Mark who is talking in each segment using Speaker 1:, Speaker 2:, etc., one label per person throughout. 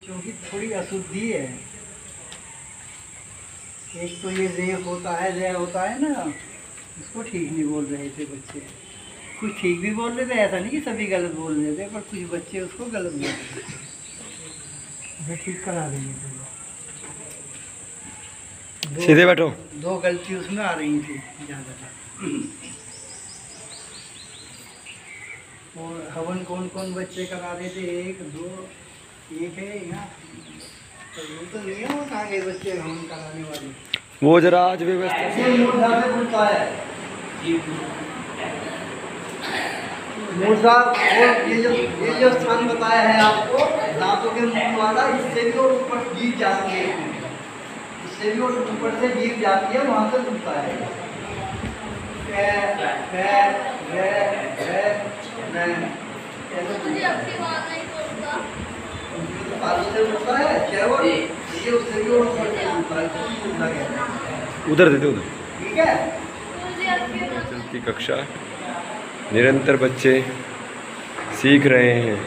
Speaker 1: क्योंकि थोड़ी अशुद्धि है। एक तो ये रे होता है ना, उसको ठीक नहीं बोल रहे थे बच्चे। कुछ ठीक भी बोल रहे थे, ऐसा नहीं कि सभी गलत बोल रहे थे, पर कुछ बच्चे उसको गलत बोल रहे थे। ठीक करा देंगे।
Speaker 2: सीधे बैठो।
Speaker 1: दो गलती उसमें आ रही थी ज़्यादातर। और हवन कौन कौन बच्चे करा रहे थे? एक दो, एक है यहाँ। तो वो तो नहीं है, वो कहाँ गए बच्चे हवन कराने वाले?
Speaker 2: वो जरा आज व्यवस्था
Speaker 1: ऐसे मूर्धा से पूछता है मूर्धा। और ये जो स्थान बताया है आपको, दांतों के मुंह वाला, इससे भी और ऊपर जीभ जाती है, इससे भी और ऊपर से जीभ जाती है, वहाँ से पूछता है।
Speaker 2: उधर देते उधर।
Speaker 1: ठीक है।
Speaker 2: चलती कक्षा, निरंतर बच्चे सीख रहे हैं,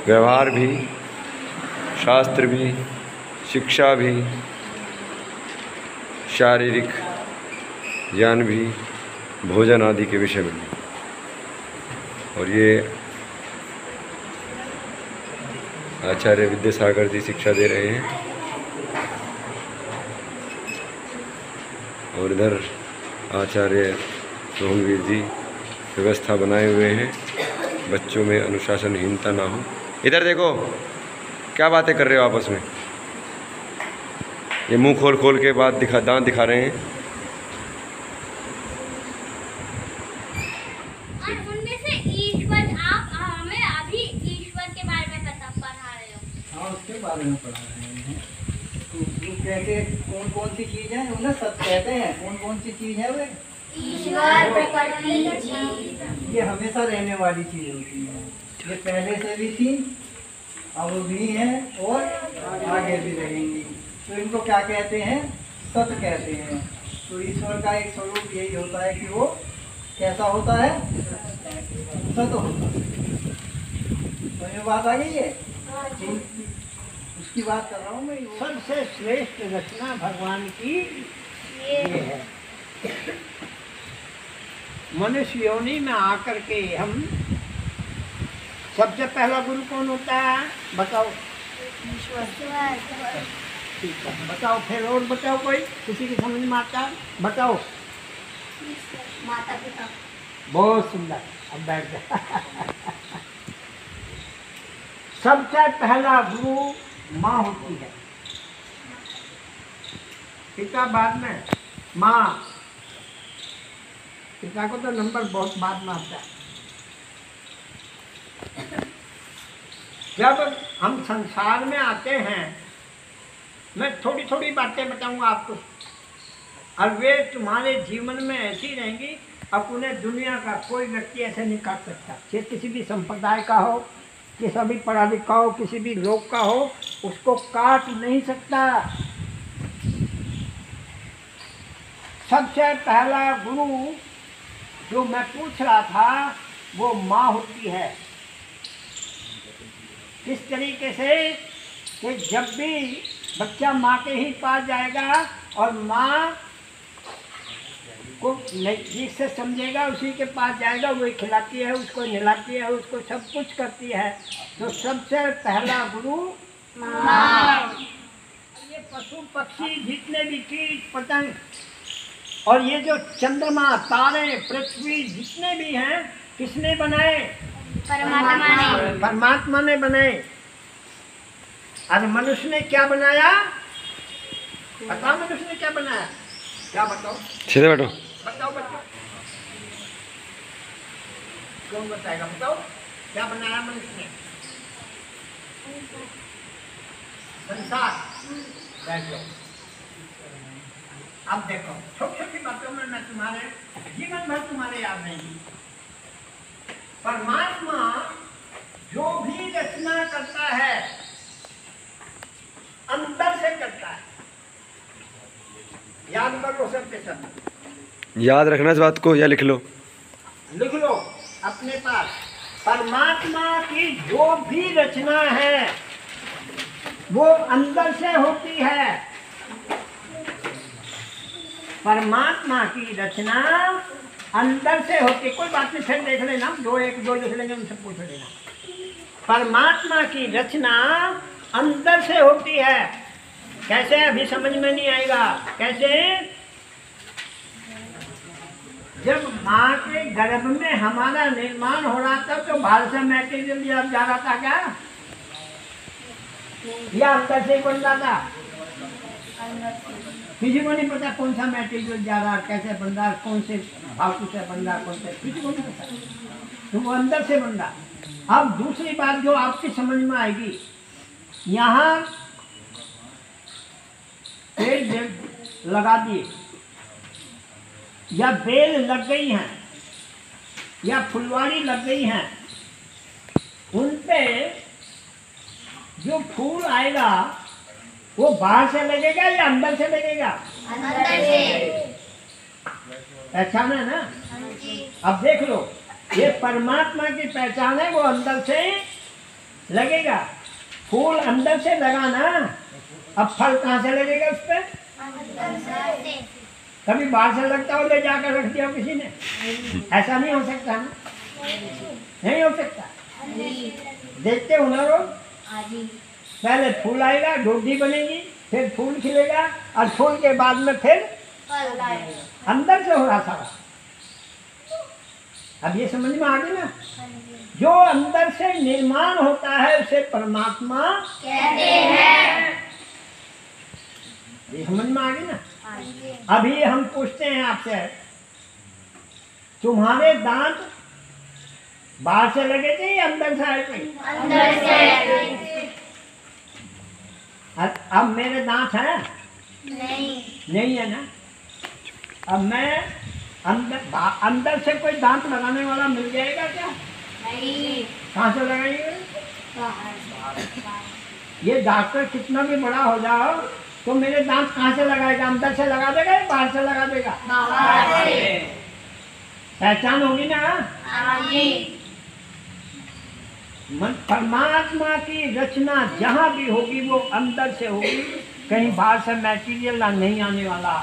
Speaker 2: व्यवहार भी, शास्त्र भी, शिक्षा भी, शारीरिक ज्ञान भी, भोजन आदि के विषय में। और ये आचार्य विद्यासागर जी शिक्षा दे रहे हैं। और इधर आचार्य सोहनवीर जी व्यवस्था बनाए हुए हैं, बच्चों में अनुशासनहीनता ना हो। इधर देखो, क्या बातें कर रहे हो आपस में? ये मुंह खोल खोल के दांत दिखा रहे हैं।
Speaker 3: उनमें से ईश्वर, आप हमें अभी ईश्वर के बारे में पढ़ा रहे हो।
Speaker 1: हाँ, उसके बारे में पढ़ा रहे हैं। तो कहते कौन कौन सी चीज़ है, उन्हें सब कहते हैं। कौन कौन सी चीज़ है वे?
Speaker 3: ईश्वर, प्रकृति, जीव।
Speaker 1: ये हमेशा रहने वाली चीज़ होती है। ये पहले से भी थी, अब भी है, और आगे भी रहेंगी। तो इनको क्या कहते हैं? सत कहते हैं। तो ईश्वर का एक स्वरूप यही होता है कि वो कैसा होता है? सत होता है। तो ये बात आ गई है, उसकी बात कर रहा हूँ मैं। सबसे श्रेष्ठ रचना भगवान की ये है। मनुष्य योनि में आकर के हम, सबसे पहला गुरु कौन होता है? बताओ। ठीक है, बताओ। फिर और बताओ, कोई किसी की समझ में आता है? बताओ।
Speaker 3: माता पिता।
Speaker 1: बहुत सुंदर, अब बैठ जा। सबसे पहला गुरु माँ होती है, पिता बाद में, माँ। पिता को तो नंबर बहुत बाद में आता है। जब हम संसार में आते हैं, मैं थोड़ी थोड़ी बातें बताऊंगा आपको, और वे तुम्हारे जीवन में ऐसी रहेंगी, अपने दुनिया का कोई व्यक्ति ऐसे नहीं काट सकता। चाहे किसी भी संप्रदाय का हो, किसी भी पढ़ा लिखा हो, किसी भी लोग का हो, उसको काट नहीं सकता। सबसे पहला गुरु जो मैं पूछ रहा था, वो माँ होती है। किस तरीके से? कि जब भी बच्चा माँ के ही पास जाएगा और माँ को नज़दीक से समझेगा, उसी के पास जाएगा, वही खिलाती है, उसको नहलाती है, उसको सब कुछ करती है। तो सबसे पहला गुरु माँ। ये पशु पक्षी, जितने भी कीट पतंग, और ये जो चंद्रमा, तारे, पृथ्वी, जितने भी हैं, किसने बनाए? परमात्मा ने बनाए। और मनुष्य ने क्या बनाया? पता मनुष्य ने क्या बनाया? क्या बताओ?
Speaker 2: सीधे बैठो।
Speaker 1: बताओ बच्चों, कौन बताएगा? बताओ, क्या बनाया मनुष्य ने? संसार। बैठ जाओ। अब देखो, छोटी छोटी बातों में मैं तुम्हारे जीवन भर तुम्हारे याद नहीं। परमात्मा जो भी रचना करता है, अंदर से करता है। याद कर लो सबके सब।
Speaker 2: याद रखना इस बात को, या लिख लो।
Speaker 1: लिख लो अपने पास। परमात्मा की जो भी रचना है, वो अंदर से होती है। परमात्मा की रचना अंदर से होती। कोई बात नहीं, फिर देख लेना, दो एक दो लिख लेंगे, उनसे पूछ लेना। परमात्मा की रचना अंदर से होती है। कैसे? अभी समझ में नहीं आएगा। कैसे? जब माँ के गर्भ में हमारा निर्माण हो रहा था तो बाहर से मैटेरियल जा रहा था क्या, या अंदर से बन रहा था? किसी को नहीं पता कौन सा मैटेरियल जा रहा, कैसे बन रहा, कौन से धातु से बन रहा, कौन से, किसी को नहीं पता। तो वो अंदर से बन रहा। अब दूसरी बात जो आपकी समझ में आएगी, यहाँ पेड़ लगा दिए या बेल लग गई हैं या फुलवारी लग गई हैं, उन पे जो फूल आएगा वो बाहर से लगेगा या अंदर से लगेगा?
Speaker 3: अंदर से।
Speaker 1: पहचान है ना? अब देख लो, ये परमात्मा की पहचान है, वो अंदर से लगेगा। फूल अंदर से लगा ना, अब फल कहाँ से लगेगा उस पर? कभी बाहर से लगता हो, ले जाकर रख दिया किसी ने? ऐसा नहीं हो सकता ना, नहीं हो सकता। देखते हो ना रोज, पहले फूल आएगा, डोडी बनेगी, फिर फूल खिलेगा, और फूल के बाद में फिर अंदर से हो रहा सारा। अब ये समझ में आ गई ना? जो अंदर से निर्माण होता है उसे परमात्मा कहते हैं। ये समझ में आ गई ना? अभी हम पूछते हैं आपसे, तुम्हारे दांत बाहर से लगे थे या अंदर से आए थे?
Speaker 3: अंदर से।
Speaker 1: अब मेरे दांत हैं? नहीं है ना? अब मैं अंदर से कोई दांत लगाने वाला मिल जाएगा क्या?
Speaker 3: नहीं।
Speaker 1: कहाँ से लगाएंगे? ये डॉक्टर कितना भी बड़ा हो जाओ तो मेरे दांत कहाँ से लगाएगा? अंदर से लगा देगा या बाहर से लगा देगा?
Speaker 3: बाहर से।
Speaker 1: पहचान होगी ना? परमात्मा की रचना जहाँ भी होगी वो अंदर से होगी, कहीं बाहर से मैटीरियल नहीं आने वाला।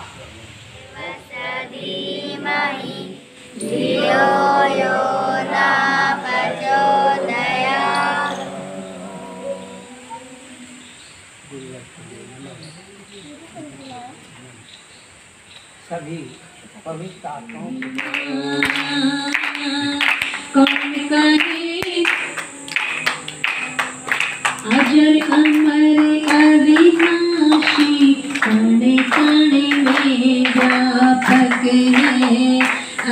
Speaker 1: सभी पवित्र आत्माओं
Speaker 4: अजर अमर अविनाशी कण कण में व्यापक है।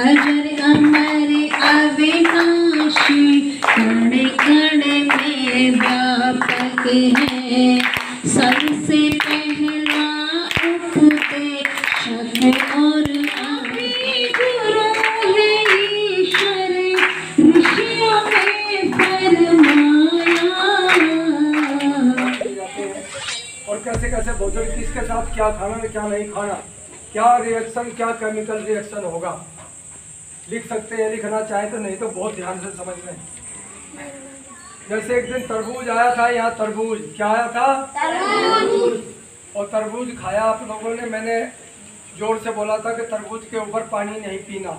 Speaker 4: अजर अमर अविनाशी कण कण में व्यापक है। सबसे पहला उपदेशक और आदि गुरु है ईश्वर, ऋषियों में फरमाया।
Speaker 5: और कैसे कैसे भोजन, किसके साथ क्या खाना है क्या नहीं खाना, क्या रिएक्शन, क्या केमिकल रिएक्शन होगा, लिख सकते हैं। लिखना चाहे तो, नहीं तो बहुत ध्यान से समझ लें। जैसे एक दिन तरबूज आया था यहाँ, तरबूज क्या आया था? तरबूज। और तरबूज खाया आप लोगों ने। मैंने जोर से बोला था कि तरबूज के ऊपर पानी नहीं पीना।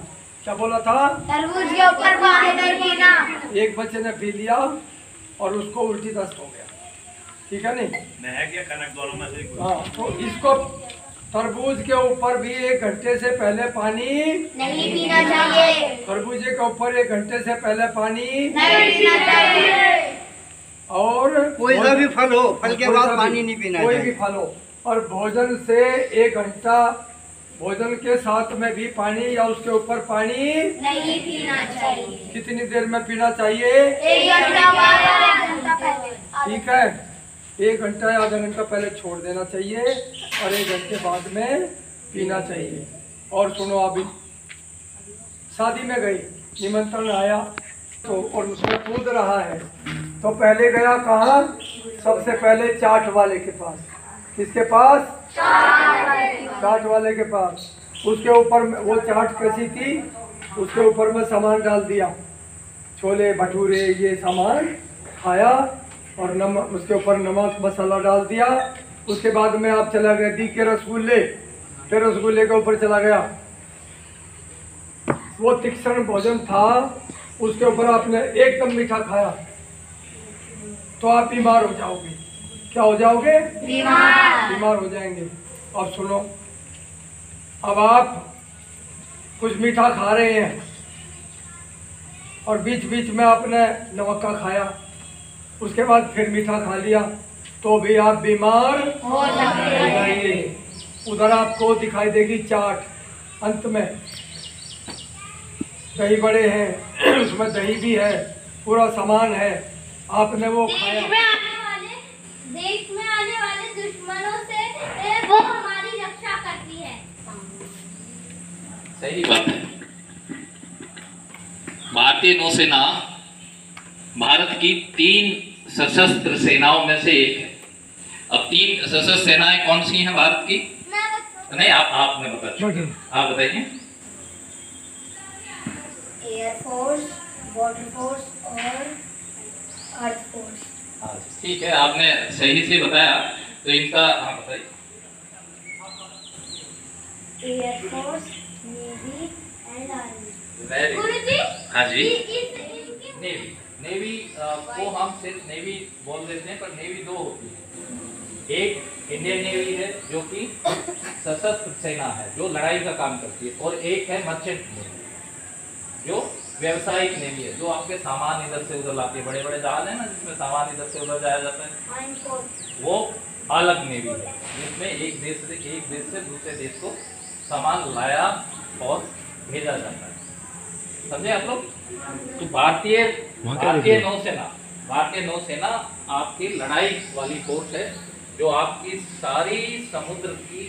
Speaker 5: क्या बोला था? तरबूज के ऊपर पानी नहीं पीना। एक बच्चे ने पी लिया और उसको उल्टी दस्त हो गया, ठीक है नहीं? हाँ, तो इसको तरबूज के ऊपर भी 1 घंटे से पहले पानी
Speaker 3: नहीं पीना चाहिए।
Speaker 5: तरबूजे के ऊपर 1 घंटे से पहले पानी
Speaker 3: नहीं पीना चाहिए।
Speaker 5: और
Speaker 6: कोई सा भी फल हो, फल के बाद पानी नहीं पीना
Speaker 5: कोई
Speaker 6: चाहिए।
Speaker 5: भी फल हो। और भोजन से 1 घंटा, भोजन के साथ में भी पानी या उसके ऊपर पानी
Speaker 3: नहीं पीना चाहिए।
Speaker 5: कितनी देर में पीना चाहिए?
Speaker 3: 1 घंटा बाद, 1 घंटा पहले।
Speaker 5: ठीक है, 1 घंटा या आधा घंटा पहले छोड़ देना चाहिए और 1 घंटे बाद में पीना चाहिए। और सुनो, अभी शादी में गई, निमंत्रण आया तो, और उसमें कूद रहा है, तो पहले गया कहाँ? सबसे पहले चाट वाले के पास। किसके पास? चाट वाले के पास। उसके ऊपर वो चाट कैसी थी, उसके ऊपर में सामान डाल दिया, छोले भटूरे ये सामान खाया और नमक, उसके ऊपर नमक मसाला डाल दिया। उसके बाद में आप चला गया दी के रसगुल्ले, फिर रसगुल्ले के ऊपर चला गया। वो तीक्ष्ण भोजन था, उसके ऊपर आपने एकदम मीठा खाया तो आप बीमार हो जाओगे। क्या हो जाओगे? बीमार हो जाएंगे। अब सुनो, अब आप कुछ मीठा खा रहे हैं और बीच बीच में आपने नमक का खाया, उसके बाद फिर मीठा खा लिया, तो भी आप बीमार हो जाएंगे। उधर आपको दिखाई देगी चाट, अंत में दही बड़े हैं, उसमें दही भी है, पूरा सामान है, आपने वो खाया।
Speaker 3: देश में आने वाले दुश्मनों से वो हमारी रक्षा करती है।
Speaker 7: सही बात है। भारतीय नौसेना भारत की 3 सशस्त्र सेनाओं में से एक है। अब 3 सशस्त्र सेनाएं कौन सी हैं भारत की? नहीं, आपने बताया, आप बताइए।
Speaker 3: एयरफोर्स, वाटर फोर्स और अर्थ फोर्स।
Speaker 7: ठीक है, आपने सही से बताया। तो इनका बताइए।
Speaker 3: Air force, navy and army.
Speaker 7: Very
Speaker 3: Guruji,
Speaker 7: हाँ जी।
Speaker 3: नेवी
Speaker 7: नेवी को हम सिर्फ नेवी बोल देते हैं, पर नेवी 2 होती है। एक इंडियन नेवी है जो कि सशस्त्र सेना है, जो लड़ाई का काम करती है, और एक है मर्चेंट नेवी जो व्यवसायिक नेवी है, जो आपके सामान इधर से उधर लाती है। बड़े बड़े जहाज है ना जिसमें सामान इधर से उधर जाया जाता है, वो अलग नेवी है, जिसमें एक देश से दूसरे देश को सामान लाया और भेजा जाता है। समझे आप लोग? तो भारतीय नौसेना आपकी लड़ाई वाली फोर्स है, जो आपकी सारी समुद्र की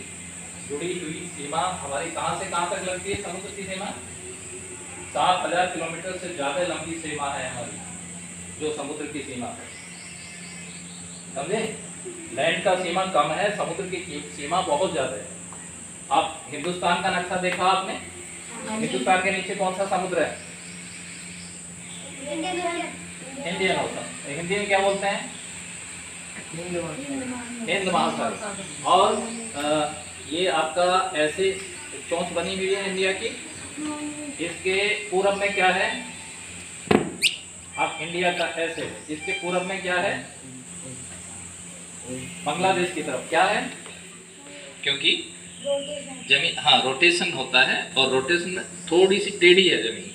Speaker 7: जुड़ी हुई सीमा, हमारी कहां से कहां तक लगती है समुद्र की सीमा? 7000 किलोमीटर से ज्यादा लंबी सीमा है हमारी, जो समुद्र की सीमा है। समझे? लैंड का सीमा कम है, समुद्र की सीमा बहुत ज्यादा है। आप हिंदुस्तान का नक्शा देखा आपने? हिंदुस्तान के नीचे कौन सा समुद्र है? Indian ocean. हिंदी में क्या बोलते हैं? हिंद महासागर। और ये आपका ऐसे चोंच बनी हुई है इंडिया की। इसके पूरब में क्या है? आप इंडिया का ऐसे, इसके पूरब में क्या है? बांग्लादेश की तरफ क्या है? क्योंकि जमीन, हाँ, रोटेशन होता है, और रोटेशन में थोड़ी सी टेढ़ी है जमीन।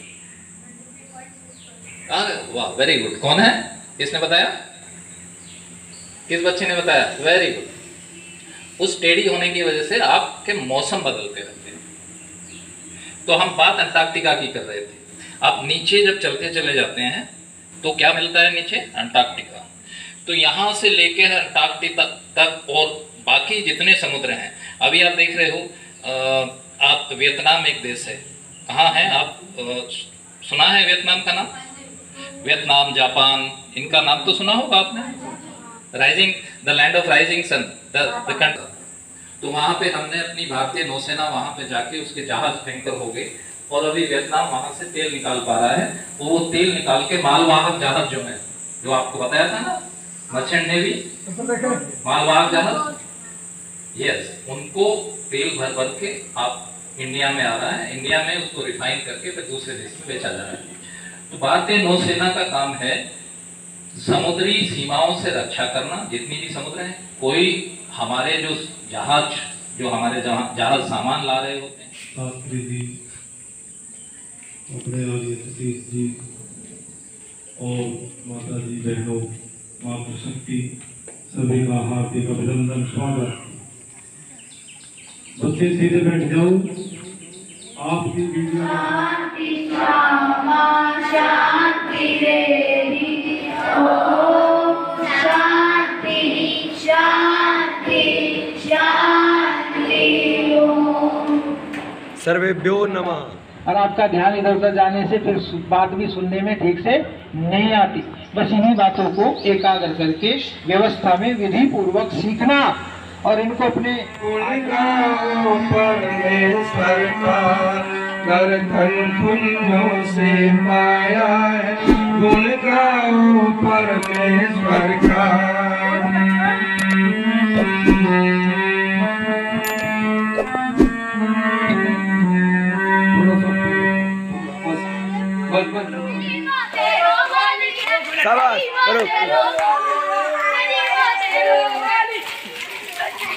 Speaker 7: वाह, वेरी गुड। कौन है? किसने बताया? किस बच्चे ने बताया? Very good. उस टेढ़ी होने की वजह से आपके मौसम बदलते रहते हैं। तो हम बात अंटार्कटिका की कर रहे थे। आप नीचे जब चलते चले जाते हैं तो क्या मिलता है नीचे? अंटार्कटिका। तो यहाँ से लेके अंटार्कटिका तक और बाकी जितने समुद्र हैं, अभी आप देख रहे हो, आप वियतनाम एक देश है, कहाँ है आप? सुना है वियतनाम का नाम? वियतनाम, जापान, इनका नाम तो सुना होगा आपने। Rising, the land of rising sun, the country. तो वहाँ पे हमने अपनी भारतीय नौसेना वहाँ पे जाके उसके जहाज टैंकर हो गए, और अभी वियतनाम वहाँ से तेल निकाल पा रहा है। तो वो तेल निकाल के मालवाहक जहाज जो है, जो आपको बताया था ना, मर्चेंट नेवी, मालवाहक जहाज, यस, उनको तेल भर भर के आप इंडिया में आ रहा है। इंडिया में उसको रिफाइन करके फिर दूसरे देश में बेचा जा रहा है। तो भारतीय नौसेना का काम है समुद्री सीमाओं से रक्षा करना, जितनी भी समुद्र है। कोई हमारे जो जहाज, जो हमारे जहाज सामान ला रहे होते हैं,
Speaker 8: शास्त्री जी, अपने आर्य सतीश जी और माता जी, बहनों, मातृशक्ति, सभी का हार्दिक अभिनंदन, स्वागत। बच्चे सीधे बैठ जाओ। आपकी वीडियो
Speaker 2: सर्वेभ्यो नमः।
Speaker 9: और आपका ध्यान इधर उधर जाने से फिर बात भी सुनने में ठीक से नहीं आती। बस इन्हीं बातों को एकाग्र करके व्यवस्था में विधि पूर्वक सीखना और इनको अपने
Speaker 5: परमेश्वर का
Speaker 8: कर धन पुण्यों से पाया है, गुण गाओ परमेश्वर का।
Speaker 2: शाबाश करो।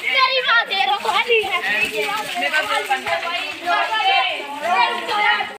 Speaker 3: तेरी माँ तेरो वाली है।